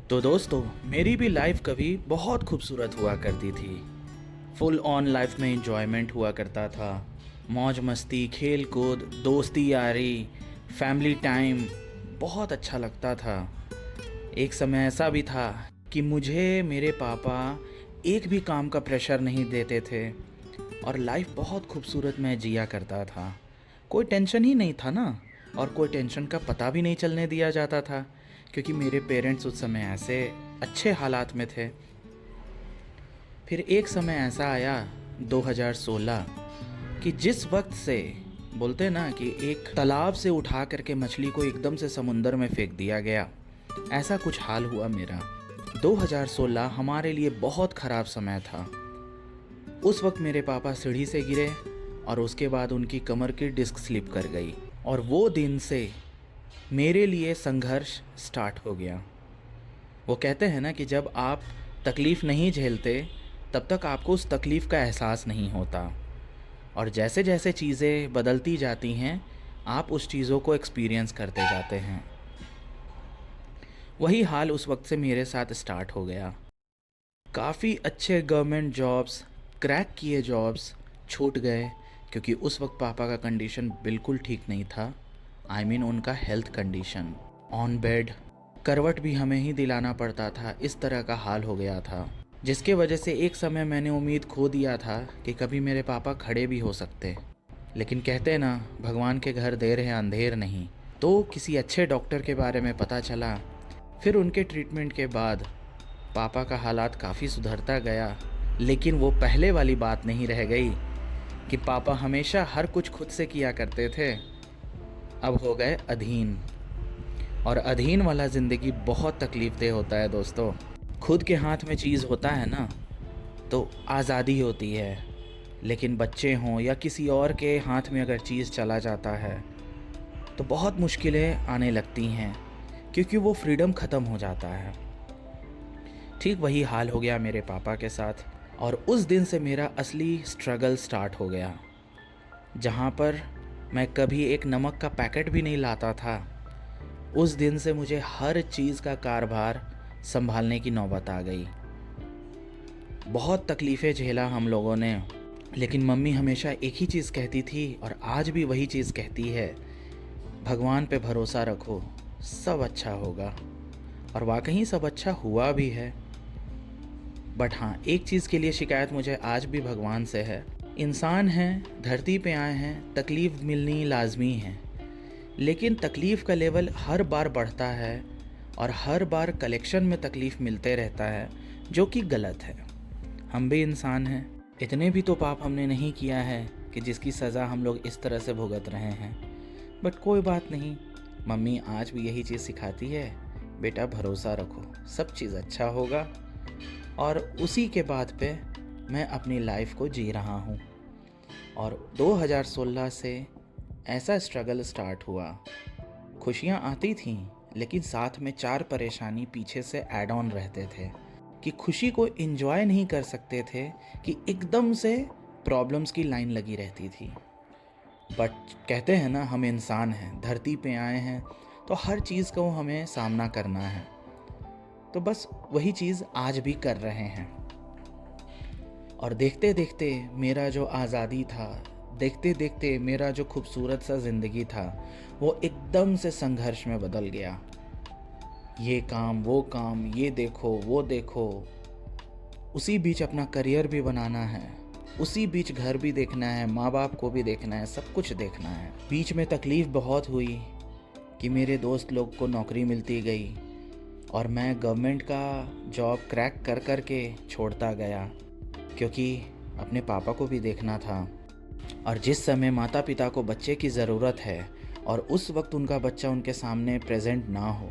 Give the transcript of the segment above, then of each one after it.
तो दोस्तों, मेरी भी लाइफ कभी बहुत खूबसूरत हुआ करती थी। फुल ऑन लाइफ में इंजॉयमेंट हुआ करता था। मौज मस्ती, खेल कूद, दोस्ती यारी, फैमिली टाइम, बहुत अच्छा लगता था। एक समय ऐसा भी था कि मुझे मेरे पापा एक भी काम का प्रेशर नहीं देते थे और लाइफ बहुत खूबसूरत मैं जिया करता था। कोई टेंशन ही नहीं था ना, और कोई टेंशन का पता भी नहीं चलने दिया जाता था, क्योंकि मेरे पेरेंट्स उस समय ऐसे अच्छे हालात में थे। फिर एक समय ऐसा आया 2016 कि जिस वक्त से बोलते ना कि एक तालाब से उठा करके मछली को एकदम से समुंदर में फेंक दिया गया, ऐसा कुछ हाल हुआ मेरा। 2016 हमारे लिए बहुत ख़राब समय था। उस वक्त मेरे पापा सीढ़ी से गिरे और उसके बाद उनकी कमर की डिस्क स्लिप कर गई, और वो दिन से मेरे लिए संघर्ष स्टार्ट हो गया। वो कहते हैं ना कि जब आप तकलीफ़ नहीं झेलते तब तक आपको उस तकलीफ़ का एहसास नहीं होता, और जैसे जैसे चीज़ें बदलती जाती हैं आप उस चीज़ों को एक्सपीरियंस करते जाते हैं। वही हाल उस वक्त से मेरे साथ स्टार्ट हो गया। काफ़ी अच्छे गवर्नमेंट जॉब्स, क्रैक किए जॉब्स छूट गए, क्योंकि उस वक्त पापा का कंडीशन बिल्कुल ठीक नहीं था। उनका हेल्थ कंडीशन, ऑन बेड, करवट भी हमें ही दिलाना पड़ता था, इस तरह का हाल हो गया था। जिसके वजह से एक समय मैंने उम्मीद खो दिया था कि कभी मेरे पापा खड़े भी हो सकते। लेकिन कहते हैं ना, भगवान के घर देर है अंधेर नहीं। तो किसी अच्छे डॉक्टर के बारे में पता चला। फिर उनके ट्रीटमेंट के बाद पापा का हालात काफ़ी सुधरता गया। लेकिन वो पहले वाली बात नहीं रह गई कि पापा हमेशा हर कुछ खुद से किया करते थे। अब हो गए अधीन, और अधीन वाला ज़िंदगी बहुत तकलीफ़देह होता है दोस्तों। खुद के हाथ में चीज़ होता है ना तो आज़ादी होती है, लेकिन बच्चे हों या किसी और के हाथ में अगर चीज़ चला जाता है तो बहुत मुश्किलें आने लगती हैं, क्योंकि वो फ्रीडम ख़त्म हो जाता है। ठीक वही हाल हो गया मेरे पापा के साथ, और उस दिन से मेरा असली स्ट्रगल स्टार्ट हो गया। जहाँ पर मैं कभी एक नमक का पैकेट भी नहीं लाता था, उस दिन से मुझे हर चीज़ का कारभार संभालने की नौबत आ गई। बहुत तकलीफ़ें झेला हम लोगों ने, लेकिन मम्मी हमेशा एक ही चीज़ कहती थी और आज भी वही चीज़ कहती है, भगवान पे भरोसा रखो, सब अच्छा होगा। और वाकई सब अच्छा हुआ भी है। बट हाँ, एक चीज़ के लिए शिकायत मुझे आज भी भगवान से है। इंसान हैं, धरती पे आए हैं, तकलीफ़ मिलनी लाजमी है, लेकिन तकलीफ़ का लेवल हर बार बढ़ता है और हर बार कलेक्शन में तकलीफ़ मिलते रहता है, जो कि गलत है। हम भी इंसान हैं, इतने भी तो पाप हमने नहीं किया है कि जिसकी सज़ा हम लोग इस तरह से भुगत रहे हैं। बट कोई बात नहीं, मम्मी आज भी यही चीज़ सिखाती है, बेटा भरोसा रखो, सब चीज़ अच्छा होगा। और उसी के बाद पे मैं अपनी लाइफ को जी रहा हूँ। और 2016 से ऐसा स्ट्रगल स्टार्ट हुआ। खुशियाँ आती थीं, लेकिन साथ में 4 परेशानी पीछे से ऐड ऑन रहते थे, कि खुशी को एंजॉय नहीं कर सकते थे, कि एकदम से प्रॉब्लम्स की लाइन लगी रहती थी। बट कहते हैं ना, हम इंसान हैं, धरती पे आए हैं, तो हर चीज़ को हमें सामना करना है। तो बस वही चीज़ आज भी कर रहे हैं। और देखते देखते मेरा जो आज़ादी था, देखते देखते मेरा जो खूबसूरत सा ज़िंदगी था, वो एकदम से संघर्ष में बदल गया। ये काम, वो काम, ये देखो, वो देखो, उसी बीच अपना करियर भी बनाना है, उसी बीच घर भी देखना है, माँ बाप को भी देखना है, सब कुछ देखना है। बीच में तकलीफ़ बहुत हुई कि मेरे दोस्त लोग को नौकरी मिलती गई और मैं गवर्नमेंट का जॉब क्रैक कर कर के छोड़ता गया, क्योंकि अपने पापा को भी देखना था। और जिस समय माता पिता को बच्चे की ज़रूरत है और उस वक्त उनका बच्चा उनके सामने प्रेजेंट ना हो,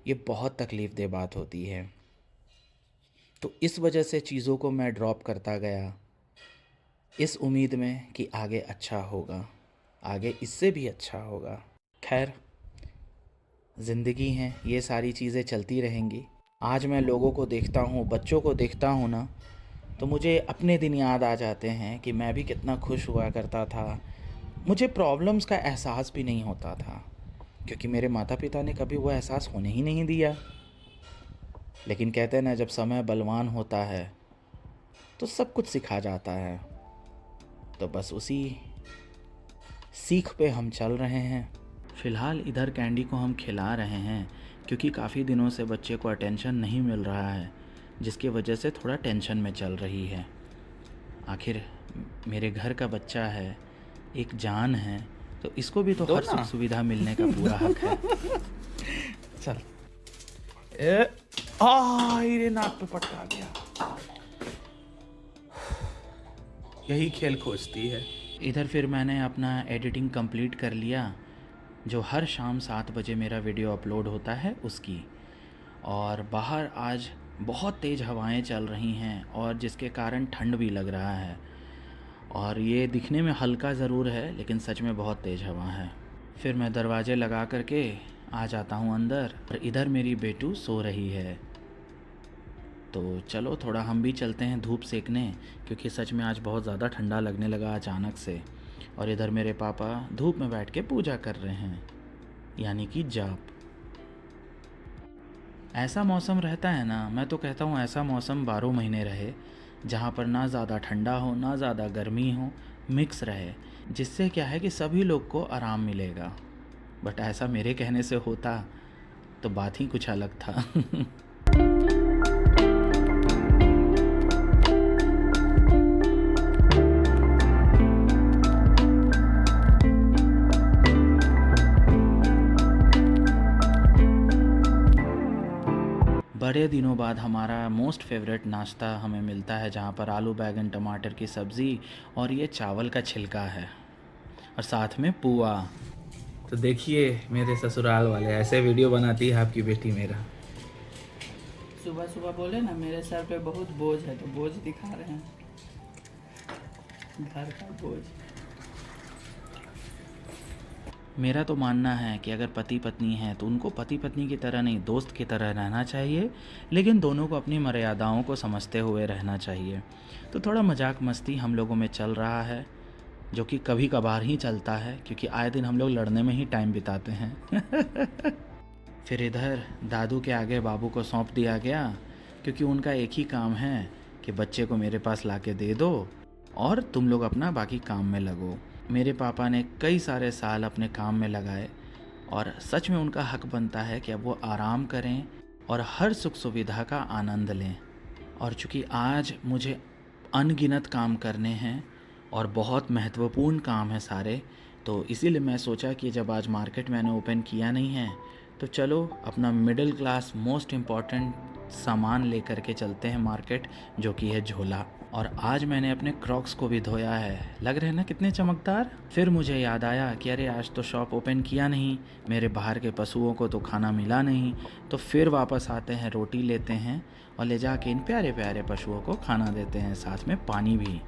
ये बहुत तकलीफ़देह बात होती है। तो इस वजह से चीज़ों को मैं ड्रॉप करता गया, इस उम्मीद में कि आगे अच्छा होगा, आगे इससे भी अच्छा होगा। खैर, ज़िंदगी है, ये सारी चीज़ें चलती रहेंगी। आज मैं लोगों को देखता हूँ, बच्चों को देखता हूँ ना, तो मुझे अपने दिन याद आ जाते हैं कि मैं भी कितना खुश हुआ करता था। मुझे प्रॉब्लम्स का एहसास भी नहीं होता था, क्योंकि मेरे माता पिता ने कभी वो एहसास होने ही नहीं दिया। लेकिन कहते हैं ना, जब समय बलवान होता है तो सब कुछ सिखा जाता है। तो बस उसी सीख पे हम चल रहे हैं। फ़िलहाल इधर कैंडी को हम खिला रहे हैं क्योंकि काफ़ी दिनों से बच्चे को अटेंशन नहीं मिल रहा है, जिसकी वजह से थोड़ा टेंशन में चल रही है। आखिर मेरे घर का बच्चा है, एक जान है, तो इसको भी तो हर सुख सुविधा मिलने का पूरा हक है। चल ये नाक पे पटका गया। यही खेल खोजती है। इधर फिर मैंने अपना एडिटिंग कंप्लीट कर लिया, जो हर शाम 7 बजे मेरा वीडियो अपलोड होता है उसकी। और बाहर आज बहुत तेज़ हवाएं चल रही हैं और जिसके कारण ठंड भी लग रहा है। और ये दिखने में हल्का ज़रूर है लेकिन सच में बहुत तेज़ हवा है। फिर मैं दरवाजे लगा करके आ जाता हूँ अंदर और इधर मेरी बेटू सो रही है। तो चलो थोड़ा हम भी चलते हैं धूप सेकने, क्योंकि सच में आज बहुत ज़्यादा ठंडा लगने लगा अचानक से। और इधर मेरे पापा धूप में बैठ के पूजा कर रहे हैं, यानी कि जाप। ऐसा मौसम रहता है ना, मैं तो कहता हूँ ऐसा मौसम 12 महीने रहे, जहाँ पर ना ज़्यादा ठंडा हो ना ज़्यादा गर्मी हो, मिक्स रहे, जिससे क्या है कि सभी लोग को आराम मिलेगा। बट ऐसा मेरे कहने से होता तो बात ही कुछ अलग था। बड़े दिनों बाद हमारा मोस्ट फेवरेट नाश्ता हमें मिलता है, जहाँ पर आलू बैंगन टमाटर की सब्ज़ी और ये चावल का छिलका है और साथ में पुआ। तो देखिए मेरे ससुराल वाले ऐसे वीडियो बनाती है आपकी बेटी मेरा। सुबह सुबह बोले ना मेरे सर पे बहुत बोझ है, तो बोझ दिखा रहे हैं, घर का बोझ। मेरा तो मानना है कि अगर पति पत्नी हैं तो उनको पति पत्नी की तरह नहीं, दोस्त की तरह रहना चाहिए, लेकिन दोनों को अपनी मर्यादाओं को समझते हुए रहना चाहिए। तो थोड़ा मजाक मस्ती हम लोगों में चल रहा है, जो कि कभी कभार ही चलता है, क्योंकि आए दिन हम लोग लड़ने में ही टाइम बिताते हैं। फिर इधर दादू के आगे बाबू को सौंप दिया गया, क्योंकि उनका एक ही काम है कि बच्चे को मेरे पास लाके दे दो और तुम लोग अपना बाकी काम में लगो। मेरे पापा ने कई सारे साल अपने काम में लगाए और सच में उनका हक बनता है कि अब वो आराम करें और हर सुख सुविधा का आनंद लें। और चूँकि आज मुझे अनगिनत काम करने हैं और बहुत महत्वपूर्ण काम है सारे, तो इसीलिए मैं सोचा कि जब आज मार्केट मैंने ओपन किया नहीं है तो चलो अपना मिडिल क्लास मोस्ट इम्पॉर्टेंट सामान लेकर के चलते हैं मार्केट, जो कि है झोला। और आज मैंने अपने क्रॉक्स को भी धोया है, लग रहे हैं ना कितने चमकदार। फिर मुझे याद आया कि अरे आज तो शॉप ओपन किया नहीं, मेरे बाहर के पशुओं को तो खाना मिला नहीं। तो फिर वापस आते हैं, रोटी लेते हैं और ले जाके इन प्यारे प्यारे पशुओं को खाना देते हैं, साथ में पानी भी।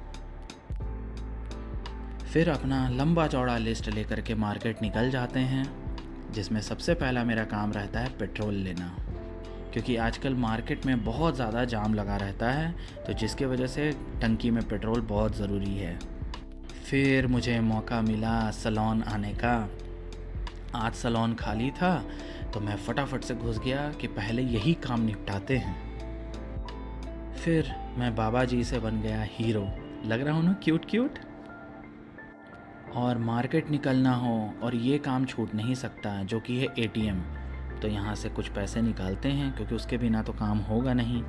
फिर अपना लंबा चौड़ा लिस्ट लेकर के मार्केट निकल जाते हैं, जिसमें सबसे पहला मेरा काम रहता है पेट्रोल लेना, क्योंकि आजकल मार्केट में बहुत ज़्यादा जाम लगा रहता है, तो जिसके वजह से टंकी में पेट्रोल बहुत ज़रूरी है। फिर मुझे मौका मिला सैलून आने का। आज सैलून खाली था तो मैं फटाफट से घुस गया कि पहले यही काम निपटाते हैं। फिर मैं बाबा जी से बन गया हीरो, लग रहा हूँ ना क्यूट क्यूट। और मार्केट निकलना हो और ये काम छूट नहीं सकता, जो कि है एटीएम। तो यहाँ से कुछ पैसे निकालते हैं, क्योंकि उसके बिना तो काम होगा नहीं।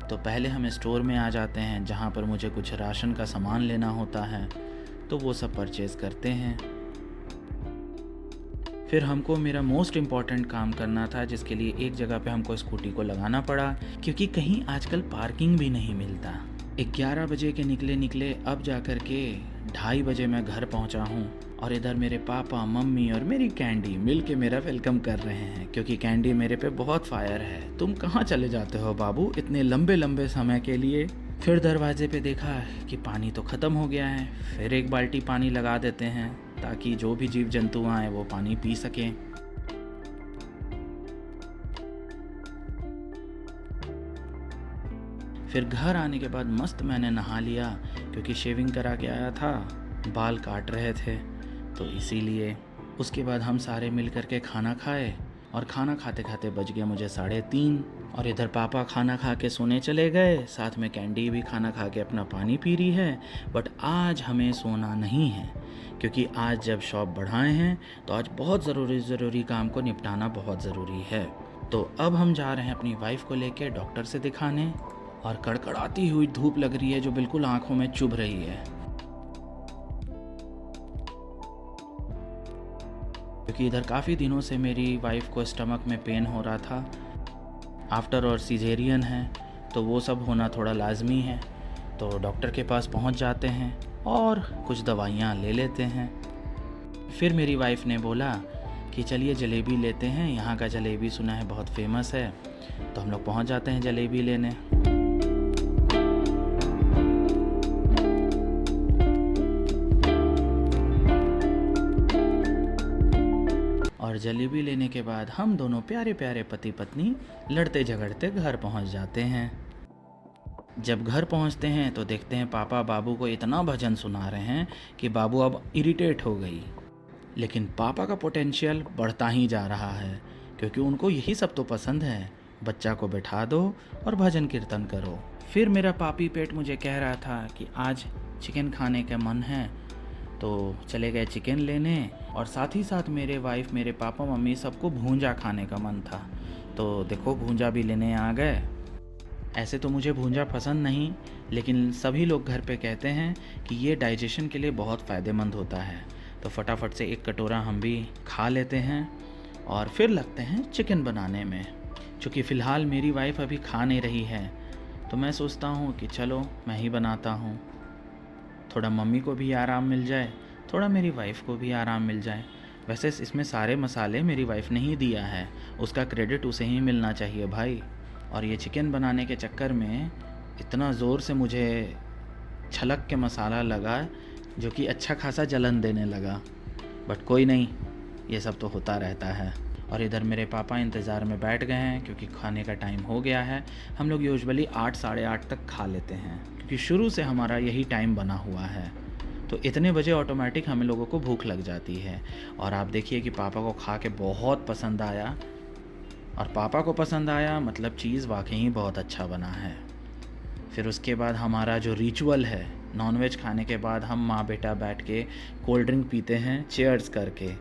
तो पहले हम स्टोर में आ जाते हैं, जहाँ पर मुझे कुछ राशन का सामान लेना होता है, तो वो सब परचेज़ करते हैं। फिर हमको मेरा मोस्ट इम्पॉर्टेंट काम करना था, जिसके लिए एक जगह पे हमको स्कूटी को लगाना पड़ा, क्योंकि कहीं आजकल पार्किंग भी नहीं मिलता। 11 बजे के निकले अब जा कर के 2:30 बजे मैं घर पहुंचा हूं। और इधर मेरे पापा मम्मी और मेरी कैंडी मिल के मेरा वेलकम कर रहे हैं, क्योंकि कैंडी मेरे पे बहुत फायर है। तुम कहाँ चले जाते हो बाबू इतने लंबे लंबे समय के लिए। फिर दरवाजे पे देखा कि पानी तो ख़त्म हो गया है। फिर एक बाल्टी पानी लगा देते हैं, ताकि जो भी जीव जंतु आए वो पानी पी सकें। फिर घर आने के बाद मस्त मैंने नहा लिया, क्योंकि शेविंग करा के आया था, बाल काट रहे थे, तो इसीलिए। उसके बाद हम सारे मिल कर के खाना खाए और खाना खाते खाते बज गया मुझे 3:30। और इधर पापा खाना खा के सोने चले गए, साथ में कैंडी भी खाना खा के अपना पानी पी रही है। बट आज हमें सोना नहीं है, क्योंकि आज जब शॉप बढ़ाए हैं तो आज बहुत ज़रूरी काम को निपटाना बहुत ज़रूरी है। तो अब हम जा रहे हैं अपनी वाइफ को लेके डॉक्टर से दिखाने। और कड़कड़ाती हुई धूप लग रही है जो बिल्कुल आंखों में चुभ रही है, क्योंकि इधर काफ़ी दिनों से मेरी वाइफ को स्टमक में पेन हो रहा था। आफ्टर और सीजेरियन है तो वो सब होना थोड़ा लाजमी है। तो डॉक्टर के पास पहुंच जाते हैं और कुछ दवाइयाँ ले लेते हैं। फिर मेरी वाइफ ने बोला कि चलिए जलेबी लेते हैं, यहाँ का जलेबी सुना है बहुत फेमस है। तो हम लोग पहुँच जाते हैं जलेबी लेने। और जलेबी लेने के बाद हम दोनों प्यारे प्यारे पति पत्नी लड़ते झगड़ते घर पहुंच जाते हैं। जब घर पहुंचते हैं तो देखते हैं पापा बाबू को इतना भजन सुना रहे हैं कि बाबू अब इरिटेट हो गई। लेकिन पापा का पोटेंशियल बढ़ता ही जा रहा है, क्योंकि उनको यही सब तो पसंद है, बच्चा को बैठा दो और भजन कीर्तन करो। फिर मेरा पापी पेट मुझे कह रहा था कि आज चिकन खाने का मन है, तो चले गए चिकन लेने। और साथ ही साथ मेरे वाइफ, मेरे पापा मम्मी सबको भूंजा खाने का मन था, तो देखो भूंजा भी लेने आ गए। ऐसे तो मुझे भूंजा पसंद नहीं, लेकिन सभी लोग घर पे कहते हैं कि ये डाइजेशन के लिए बहुत फ़ायदेमंद होता है। तो फटाफट से एक कटोरा हम भी खा लेते हैं और फिर लगते हैं चिकन बनाने में। चूँकि फ़िलहाल मेरी वाइफ अभी खा नहीं रही है, तो मैं सोचता हूँ कि चलो मैं ही बनाता हूँ, थोड़ा मम्मी को भी आराम मिल जाए, थोड़ा मेरी वाइफ को भी आराम मिल जाए। वैसे इसमें सारे मसाले मेरी वाइफ ने ही दिया है, उसका क्रेडिट उसे ही मिलना चाहिए भाई। और ये चिकन बनाने के चक्कर में इतना ज़ोर से मुझे छलक के मसाला लगा जो कि अच्छा खासा जलन देने लगा। बट कोई नहीं, ये सब तो होता रहता है। और इधर मेरे पापा इंतज़ार में बैठ गए हैं, क्योंकि खाने का टाइम हो गया है। हम लोग यूजुअली 8 साढ़े 8 तक खा लेते हैं, क्योंकि शुरू से हमारा यही टाइम बना हुआ है। तो इतने बजे ऑटोमेटिक हमें लोगों को भूख लग जाती है। और आप देखिए कि पापा को खा के बहुत पसंद आया, और पापा को पसंद आया मतलब चीज़ वाकई ही बहुत अच्छा बना है। फिर उसके बाद हमारा जो रिचुअल है, नॉनवेज खाने के बाद हम माँ बेटा बैठ के कोल्ड ड्रिंक पीते हैं चेयर्स करके।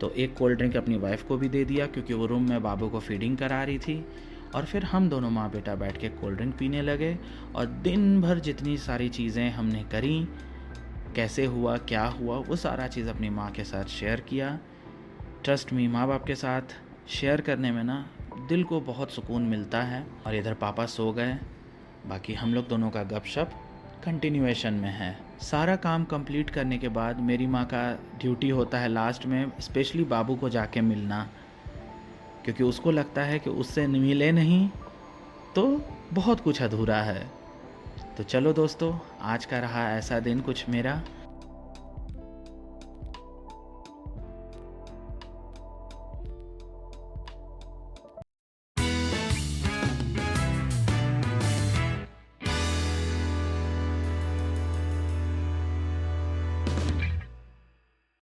तो एक कोल्ड ड्रिंक अपनी वाइफ को भी दे दिया, क्योंकि वो रूम में बाबू को फीडिंग करा रही थी। और फिर हम दोनों माँ बेटा बैठ के कोल्ड ड्रिंक पीने लगे। और दिन भर जितनी सारी चीज़ें हमने करी, कैसे हुआ क्या हुआ, वो सारा चीज़ अपनी माँ के साथ शेयर किया। ट्रस्ट मी, माँ बाप के साथ शेयर करने में ना दिल को बहुत सुकून मिलता है। और इधर पापा सो गए, बाकी हम लोग दोनों का गपशप कंटिन्यूएशन में है। सारा काम कंप्लीट करने के बाद मेरी माँ का ड्यूटी होता है लास्ट में स्पेशली बाबू को जाके मिलना, क्योंकि उसको लगता है कि उससे मिले नहीं तो बहुत कुछ अधूरा है। तो चलो दोस्तों, आज का रहा ऐसा दिन कुछ मेरा